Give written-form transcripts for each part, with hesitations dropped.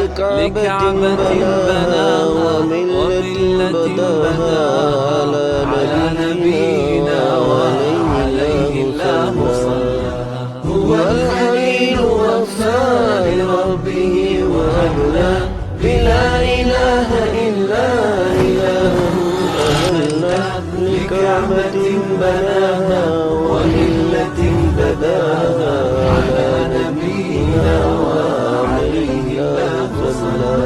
لكعبة بناها وملة بداها على نبينا وعليه الله صلى. هو الحليل وفى لربه وأبلى بلا إله إلا إلهه أهلنا لكعبة بناها وملة بداها على نبينا وعليه الله صلى.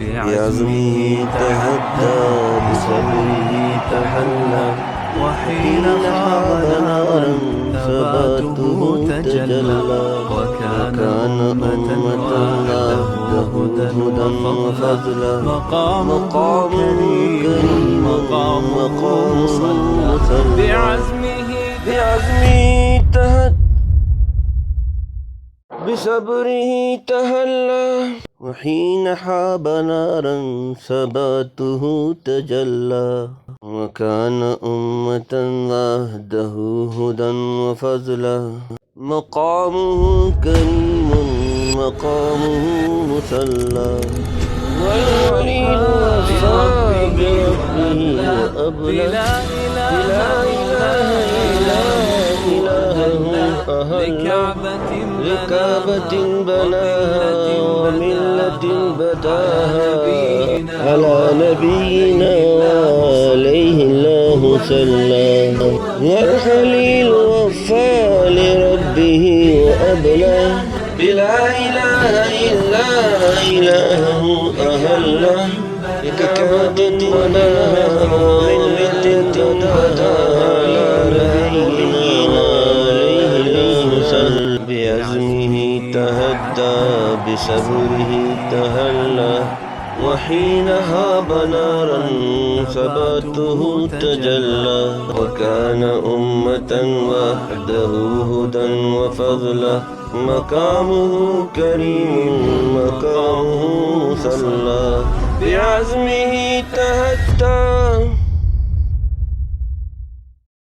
بعزمه تهدى بصبره تحلى وحين خاب نارا ثباته تجلى وكان أمة وحده هدى وفضلا مقامه كريم مقام صلى. بعزمه تهدى بصبره تهلى وحين حاب نارا ثباته تجلى وكان أمة وحده هدى وفضلا مقامه كريم مقامه مسلى. والوليد وفى بربه وأبلى لا إله إلا إلهه لكعبة بناها وملة بداها على نبينا وعليه الله صلى. والخليل وفى لربه وأبلى بلا إله إلا إلهه أهله لكعبة بناها وملة بداها على نبينا بعزمه تهدى بصبره تهلى وحين هاب نارا ثباته تجلى وكان أمة وحده هدى وفضلا مقامه كريم مقامه صلى. بعزمه تهدى